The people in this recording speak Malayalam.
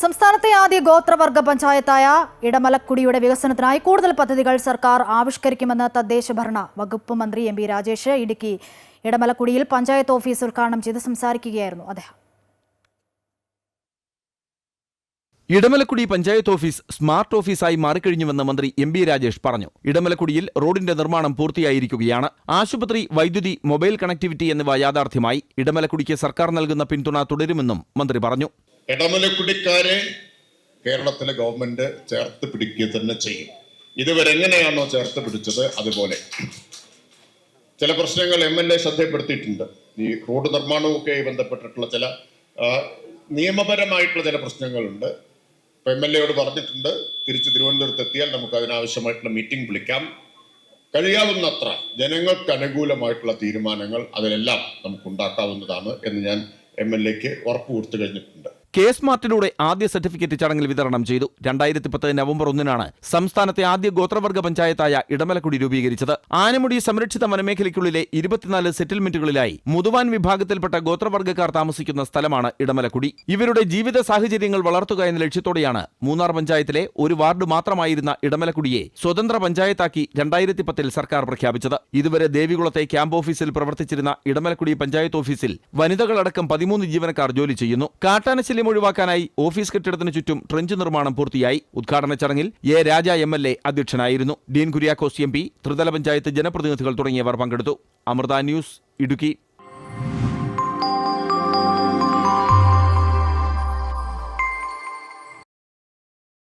സംസ്ഥാനത്തെ ആദ്യ ഗോത്രവർഗ പഞ്ചായത്തായ ഇടമലക്കുടിയുടെ വികസനത്തിനായി കൂടുതൽ പദ്ധതികൾ സർക്കാർ ആവിഷ്കരിക്കുമെന്ന് തദ്ദേശ ഭരണ വകുപ്പ് മന്ത്രി എം. രാജേഷ് ഇടുക്കി ഇടമലക്കുടിയിൽ പഞ്ചായത്ത് ഓഫീസ് ഉദ്ഘാടനം ചെയ്ത് സംസാരിക്കുകയായിരുന്നു അദ്ദേഹം. ഇടമലക്കുടി പഞ്ചായത്ത് ഓഫീസ് സ്മാർട്ട് ഓഫീസായി മാറിക്കഴിഞ്ഞുവെന്ന് മന്ത്രി എം. രാജേഷ് പറഞ്ഞു. ഇടമലക്കുടിയിൽ റോഡിന്റെ നിർമ്മാണം പൂർത്തിയായിരിക്കുകയാണ്. ആശുപത്രി, വൈദ്യുതി, മൊബൈൽ കണക്ടിവിറ്റി എന്നിവ യാഥാർത്ഥ്യമായി. ഇടമലക്കുടിക്ക് സർക്കാർ നൽകുന്ന പിന്തുണ തുടരുമെന്നും മന്ത്രി പറഞ്ഞു. ഇടമലക്കുടിക്കാരെ കേരളത്തിലെ ഗവൺമെന്റ് ചേർത്ത് പിടിക്കുക തന്നെ ചെയ്യും. ഇതുവരെ എങ്ങനെയാണോ ചേർത്ത് പിടിച്ചത് അതുപോലെ ചില പ്രശ്നങ്ങൾ MLA ശ്രദ്ധപ്പെടുത്തിയിട്ടുണ്ട്. ഈ റോഡ് നിർമ്മാണവുമൊക്കെ ബന്ധപ്പെട്ടിട്ടുള്ള ചില നിയമപരമായിട്ടുള്ള ചില പ്രശ്നങ്ങളുണ്ട്. MLAയോട് പറഞ്ഞിട്ടുണ്ട്, തിരിച്ച് തിരുവനന്തപുരത്ത് എത്തിയാൽ നമുക്ക് അതിനാവശ്യമായിട്ടുള്ള മീറ്റിംഗ് വിളിക്കാം. കഴിയാവുന്നത്ര ജനങ്ങൾക്ക് അനുകൂലമായിട്ടുള്ള തീരുമാനങ്ങൾ അതിലെല്ലാം നമുക്ക് ഉണ്ടാക്കാവുന്നതാണ് എന്ന് ഞാൻ MLAക്ക് ഉറപ്പ് കൊടുത്തു കഴിഞ്ഞിട്ടുണ്ട്. സ്മാർട്ടിലൂടെ ആദ്യ സർട്ടിഫിക്കറ്റ് ചടങ്ങിൽ വിതരണം ചെയ്തു. 2010 നവംബർ 1-നാണ് സംസ്ഥാനത്തെ ആദ്യ ഗോത്രവർഗ പഞ്ചായത്തായ ഇടമലക്കുടി രൂപീകരിച്ചത്. ആനമുടി സംരക്ഷിത വനമേഖലയ്ക്കുള്ളിലെ 24 സെറ്റിൽമെന്റുകളിലായി മുതുവാൻ വിഭാഗത്തിൽപ്പെട്ട ഗോത്രവർഗ്ഗക്കാർ താമസിക്കുന്ന സ്ഥലമാണ് ഇടമലക്കുടി. ഇവരുടെ ജീവിത സാഹചര്യങ്ങൾ വളർത്തുക എന്ന ലക്ഷ്യത്തോടെയാണ് മൂന്നാർ പഞ്ചായത്തിലെ ഒരു വാർഡ് മാത്രമായിരുന്ന ഇടമലക്കുടിയെ സ്വതന്ത്ര പഞ്ചായത്താക്കി 2010 സർക്കാർ പ്രഖ്യാപിച്ചത്. ഇതുവരെ ദേവികുളത്തെ ക്യാമ്പ് ഓഫീസിൽ പ്രവർത്തിച്ചിരുന്ന ഇടമലക്കുടി പഞ്ചായത്ത് ഓഫീസിൽ വനിതകളടക്കം 13 ജീവനക്കാർ ജോലി ചെയ്യുന്നു. കാട്ടാനശല്യം ഒഴിവാക്കാനായി ഓഫീസ് കെട്ടിടത്തിനു ചുറ്റും ട്രെഞ്ച് നിർമ്മാണം പൂർത്തിയായി. ഉദ്ഘാടന ചടങ്ങിൽ എ. രാജ MLA അധ്യക്ഷനായിരുന്നു. ഡീൻ കുര്യാക്കോസ് MP, ത്രിതല പഞ്ചായത്ത് ജനപ്രതിനിധികൾ തുടങ്ങിയവർ പങ്കെടുത്തു. അമൃത ന്യൂസ്, ഇടുക്കി.